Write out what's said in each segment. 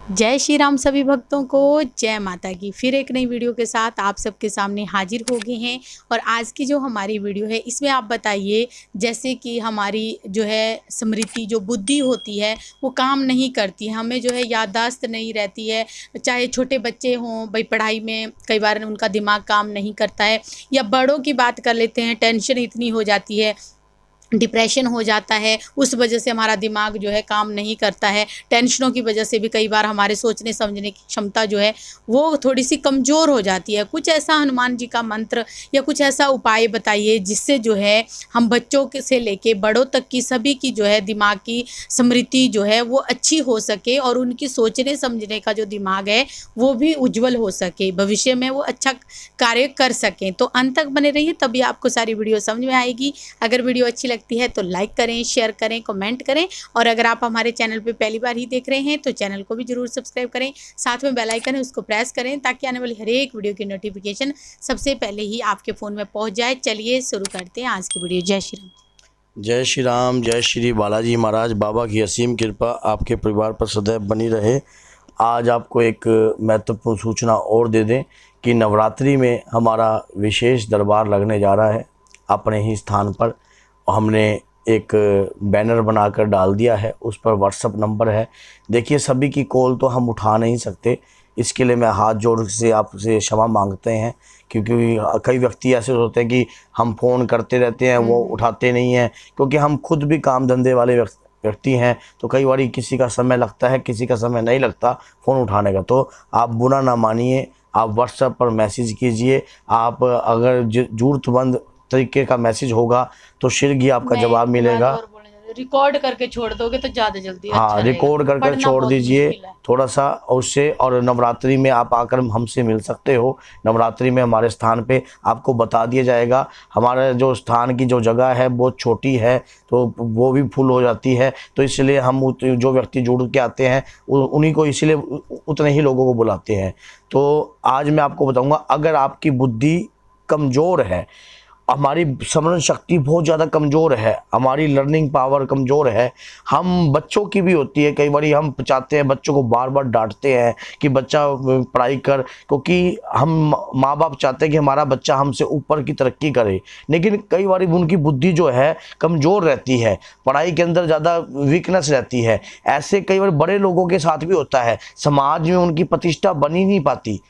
जय श्री राम सभी भक्तों को, जय माता की। फिर एक नई वीडियो के साथ आप सबके सामने हाजिर हो गए हैं। और आज की जो हमारी वीडियो है इसमें आप बताइए, जैसे कि हमारी जो है स्मृति जो बुद्धि होती है वो काम नहीं करती है, हमें जो है याददाश्त नहीं रहती है। चाहे छोटे बच्चे हों, भाई पढ़ाई में कई बार उनका दिमाग काम नहीं करता है, या बड़ों की बात कर लेते हैं, टेंशन इतनी हो जाती है, डिप्रेशन हो जाता है, उस वजह से हमारा दिमाग जो है काम नहीं करता है। टेंशनों की वजह से भी कई बार हमारे सोचने समझने की क्षमता जो है वो थोड़ी सी कमज़ोर हो जाती है। कुछ ऐसा हनुमान जी का मंत्र या कुछ ऐसा उपाय बताइए जिससे जो है हम बच्चों से लेके बड़ों तक की सभी की जो है दिमाग की स्मृति जो है वो अच्छी हो सके और उनकी सोचने समझने का जो दिमाग है वो भी उज्जवल हो सके, भविष्य में वो अच्छा कार्य कर सकें। तो अंत तक बने रहिए, तभी आपको सारी वीडियो समझ में आएगी। अगर वीडियो अच्छी लगती है तो लाइक करें, शेयर करें, कमेंट करें। और अगर आप हमारे चैनल पे पहली बार ही देख रहे हैं तो चैनल को भी जरूर सब्सक्राइब करें। साथ में बेल आइकन है उसको प्रेस करें ताकि आने वाली हर एक वीडियो की नोटिफिकेशन सबसे पहले ही आपके फ़ोन में पहुंच जाए। चलिए शुरू करते हैं आज की वीडियो। जय श्री राम। जय श्री राम। जय श्री बालाजी महाराज। बाबा की असीम कृपा आपके परिवार पर सदैव बनी रहे। आज आपको एक महत्वपूर्ण सूचना और दे दें कि नवरात्रि में हमारा विशेष दरबार लगने जा रहा है। अपने ही स्थान पर हमने एक बैनर बनाकर डाल दिया है, उस पर व्हाट्सएप नंबर है। देखिए, सभी की कॉल तो हम उठा नहीं सकते, इसके लिए मैं हाथ जोड़ से आपसे क्षमा मांगते हैं, क्योंकि कई व्यक्ति ऐसे होते हैं कि हम फ़ोन करते रहते हैं, वो उठाते नहीं हैं, क्योंकि हम खुद भी काम धंधे वाले व्यक्ति हैं। तो कई बार किसी का समय लगता है, किसी का समय नहीं लगता फ़ोन उठाने का। तो आप बुरा ना मानिए, आप व्हाट्सएप पर मैसेज कीजिए। आप अगर ज़रूरतमंद तरीके का मैसेज होगा तो शीघ्र ही आपका जवाब मिलेगा। रिकॉर्ड करके छोड़ दोगे तो ज़्यादा जल्दी हाँ, अच्छा रिकॉर्ड करके छोड़ दीजिए थोड़ा सा उससे। और नवरात्रि में आप आकर हमसे मिल सकते हो। नवरात्रि में हमारे स्थान पे आपको बता दिया जाएगा। हमारे जो स्थान की जो जगह है बहुत छोटी है, तो वो भी फुल हो जाती है। तो इसलिए हम जो व्यक्ति जुड़ के आते हैं उन्हीं को, इसीलिए उतने ही लोगों को बुलाते हैं। तो आज मैं आपको बताऊँगा, अगर आपकी बुद्धि कमज़ोर है, हमारी स्मरण शक्ति बहुत ज़्यादा कमज़ोर है, हमारी लर्निंग पावर कमज़ोर है, हम बच्चों की भी होती है, कई बार हम चाहते हैं, बच्चों को बार बार डांटते हैं कि बच्चा पढ़ाई कर, क्योंकि हम माँ बाप चाहते हैं कि हमारा बच्चा हमसे ऊपर की तरक्की करे। लेकिन कई बार उनकी बुद्धि जो है कमज़ोर रहती है, पढ़ाई के अंदर ज़्यादा वीकनेस रहती है। ऐसे कई बार बड़े लोगों के साथ भी होता है, समाज में उनकी प्रतिष्ठा बनी नहीं पाती।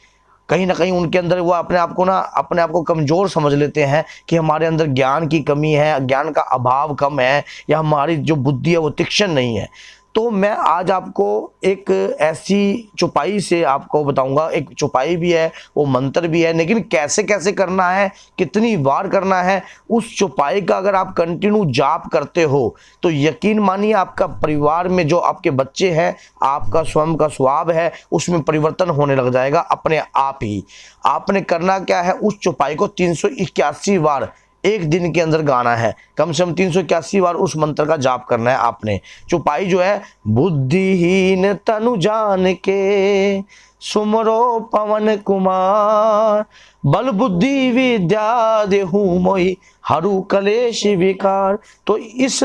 कहीं ना कहीं उनके अंदर वो अपने आप को कमज़ोर समझ लेते हैं कि हमारे अंदर ज्ञान की कमी है, ज्ञान का अभाव कम है, या हमारी जो बुद्धि है वो तीक्ष्ण नहीं है। तो मैं आज आपको एक ऐसी चौपाई से आपको बताऊंगा। एक चौपाई भी है, वो मंत्र भी है, लेकिन कैसे कैसे करना है, कितनी बार करना है, उस चौपाई का अगर आप कंटिन्यू जाप करते हो तो यकीन मानिए आपका परिवार में जो आपके बच्चे हैं, आपका स्वयं का स्वभाव है, उसमें परिवर्तन होने लग जाएगा अपने आप ही। आपने करना क्या है, उस चौपाई को 381 बार एक दिन के अंदर गाना है। कम से कम 381 बार उस मंत्र का जाप करना है आपने। चौपाई जो है, बुद्धिहीन तनु जान के सुमरो पवन कुमार, बल बुद्धि विद्या देहु मोहि हरु कलेश विकार। तो इस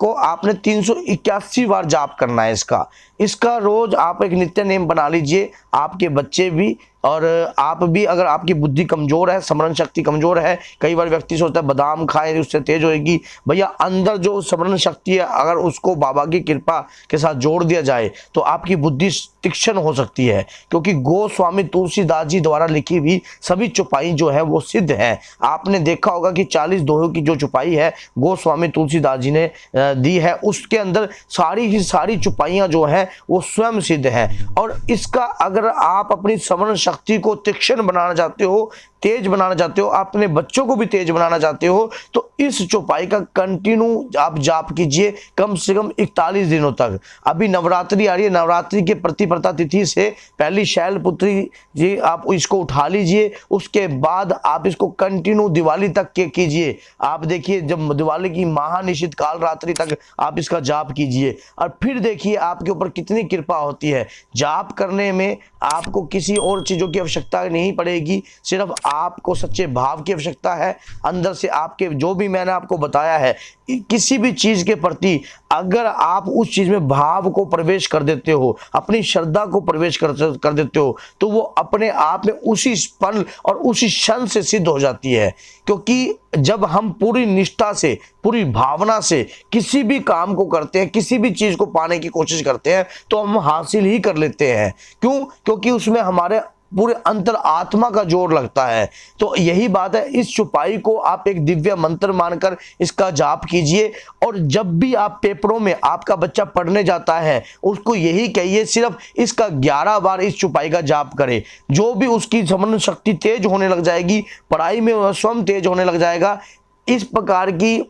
को आपने 381 बार जाप करना है। इसका रोज आप एक नित्य नेम बना लीजिए, आपके बच्चे भी और आप भी। अगर आपकी बुद्धि कमज़ोर है, स्मरण शक्ति कमज़ोर है, कई बार व्यक्ति सोचता है बादाम खाएं उससे तेज होएगी। भैया, अंदर जो स्मरण शक्ति है, अगर उसको बाबा की कृपा के साथ जोड़ दिया जाए तो आपकी बुद्धि तीक्ष्ण हो सकती है। क्योंकि गोस्वामी तुलसीदास जी द्वारा लिखी हुई सभी चौपाई जो है वो सिद्ध है। आपने देखा होगा कि 40 दोहों की जो चौपाई है गोस्वामी तुलसीदास जी ने दी है, उसके अंदर सारी की सारी चौपाइयाँ जो हैं वो स्वयं सिद्ध हैं। और इसका अगर आप अपनी स्मरण शक्ति को तीक्ष्ण बनाना चाहते हो, तेज बनाना चाहते हो, अपने बच्चों को भी तेज बनाना चाहते हो, तो इस चौपाई का कंटिन्यू आप जाप कीजिए कम से कम 41 दिनों तक। अभी नवरात्रि आ रही है, नवरात्रि के प्रतिपदा तिथि से पहली शैलपुत्री जी आप इसको उठा लीजिए। उसके बाद आप इसको कंटिन्यू दिवाली तक के कीजिए। आप देखिए, जब दिवाली की महानिशित काल रात्रि तक आप इसका जाप कीजिए और फिर देखिए आपके ऊपर कितनी कृपा होती है। जाप करने में आपको किसी और चीज़ों की आवश्यकता नहीं पड़ेगी, सिर्फ आपको सच्चे भाव की आवश्यकता है। अंदर से आपके जो भी मैंने आपको बताया है, किसी भी चीज के प्रति अगर आप उस चीज में भाव को प्रवेश कर देते हो, अपनी श्रद्धा को प्रवेश कर देते हो, तो वो अपने आप में उसी पल और उसी क्षण से सिद्ध हो जाती है। क्योंकि जब हम पूरी निष्ठा से, पूरी भावना से किसी भी काम को करते हैं, किसी भी चीज को पाने की कोशिश करते हैं, तो हम हासिल ही कर लेते हैं। क्यों? क्योंकि उसमें हमारे पूरे अंतर आत्मा का जोर लगता है। तो यही बात है, इस चौपाई को आप एक दिव्य मंत्र मानकर इसका जाप कीजिए। और जब भी आप पेपरों में आपका बच्चा पढ़ने जाता है, उसको यही कहिए सिर्फ इसका 11 बार इस चौपाई का जाप करे। जो भी उसकी समझ शक्ति तेज होने लग जाएगी, पढ़ाई में वह स्वयं तेज होने लग जाएगा। इस प्रकार की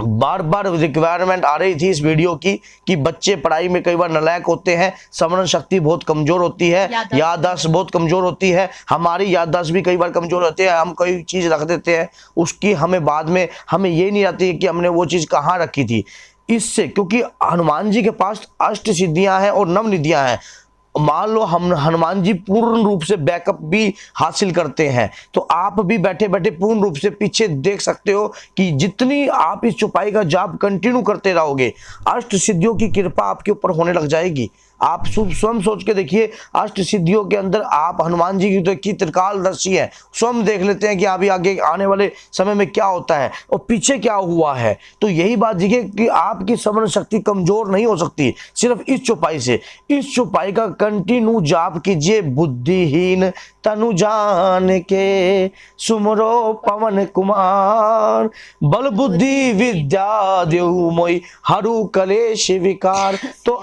बार बार रिक्वायरमेंट आ रही थी इस वीडियो की कि बच्चे पढ़ाई में कई बार नालायक होते हैं, स्मरण शक्ति बहुत कमजोर होती है, याददाश्त बहुत कमजोर होती है। हमारी याददाश्त भी कई बार कमजोर होती है, हम कोई चीज रख देते हैं, उसकी हमें बाद में हमें ये नहीं आती कि हमने वो चीज कहाँ रखी थी। इससे, क्योंकि हनुमान जी के पास अष्ट सिद्धियां हैं और नव निधियां हैं। मान लो हम हनुमान जी पूर्ण रूप से बैकअप भी हासिल करते हैं, तो आप भी बैठे बैठे पूर्ण रूप से पीछे देख सकते हो कि जितनी आप इस चौपाई का जाप कंटिन्यू करते रहोगे, अष्ट सिद्धियों की कृपा आपके ऊपर होने लग जाएगी। आप स्वयं सोच के देखिए, अष्ट सिद्धियों के अंदर आप हनुमान जी की तो की त्रिकालदर्शी है, स्वयं देख लेते हैं कि अभी आगे आने वाले समय में क्या होता है और पीछे क्या हुआ है। तो यही बात देखिए कि आपकी स्मरण शक्ति कमजोर नहीं हो सकती सिर्फ इस चौपाई से। इस चौपाई का कंटिन्यू जाप कीजिए। बुद्धिहीन तनु जान के सुमरो पवन कुमार, बल बुद्धि विद्या देहु मोहि हरु कलेश विकार। तो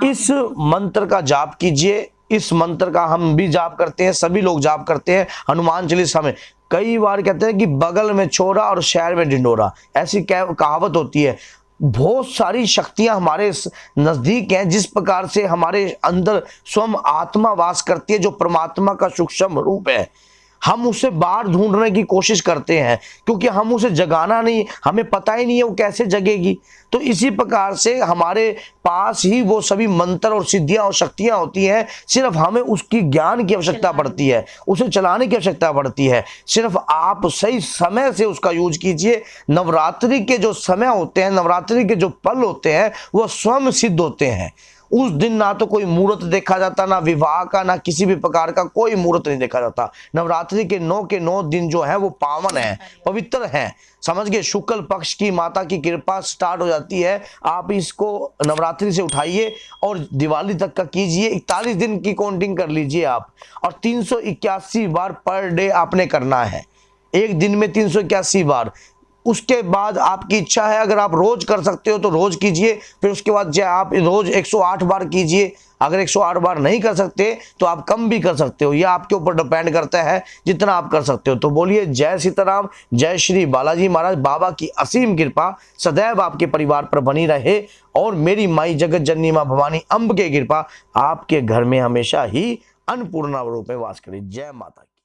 इस मंत्र का जाप कीजिए। इस मंत्र का हम भी जाप करते हैं, सभी लोग जाप करते हैं। हनुमान चालीसा में कई बार कहते हैं कि बगल में छोरा और शहर में ढिंडोरा, ऐसी कहावत होती है। बहुत सारी शक्तियां हमारे नजदीक हैं, जिस प्रकार से हमारे अंदर स्वयं आत्मा वास करती है, जो परमात्मा का सूक्ष्म रूप है। हम उसे बाहर ढूंढने की कोशिश करते हैं, क्योंकि हम उसे जगाना नहीं, हमें पता ही नहीं है वो कैसे जगेगी। तो इसी प्रकार से हमारे पास ही वो सभी मंत्र और सिद्धियां और शक्तियां होती हैं, सिर्फ हमें उसकी ज्ञान की आवश्यकता पड़ती है, उसे चलाने की आवश्यकता पड़ती है। सिर्फ आप सही समय से उसका यूज कीजिए। नवरात्रि के जो समय होते हैं, नवरात्रि के जो पल होते हैं, वो स्वयं सिद्ध होते हैं। उस दिन ना तो कोई मुहूर्त देखा जाता, ना विवाह का, ना किसी भी प्रकार का कोई मुहूर्त नहीं देखा जाता। नवरात्रि के 9 दिन जो है वो पावन है, पवित्र है। समझ गए? शुक्ल पक्ष की माता की कृपा स्टार्ट हो जाती है। आप इसको नवरात्रि से उठाइए और दिवाली तक का कीजिए। 41 दिन की काउंटिंग कर लीजिए आप, और 381 बार पर डे आपने करना है। एक दिन में 381 बार। उसके बाद आपकी इच्छा है, अगर आप रोज कर सकते हो तो रोज कीजिए। फिर उसके बाद जो आप रोज 108 बार कीजिए। अगर 108 बार नहीं कर सकते तो आप कम भी कर सकते हो, यह आपके ऊपर डिपेंड करता है जितना आप कर सकते हो। तो बोलिए जय सीताराम, जय श्री बालाजी महाराज। बाबा की असीम कृपा सदैव आपके परिवार पर बनी रहे, और मेरी माई जगत जननी मां भवानी अम्ब की कृपा आपके घर में हमेशा ही अन्नपूर्णा रूप में वास करे। जय माता की।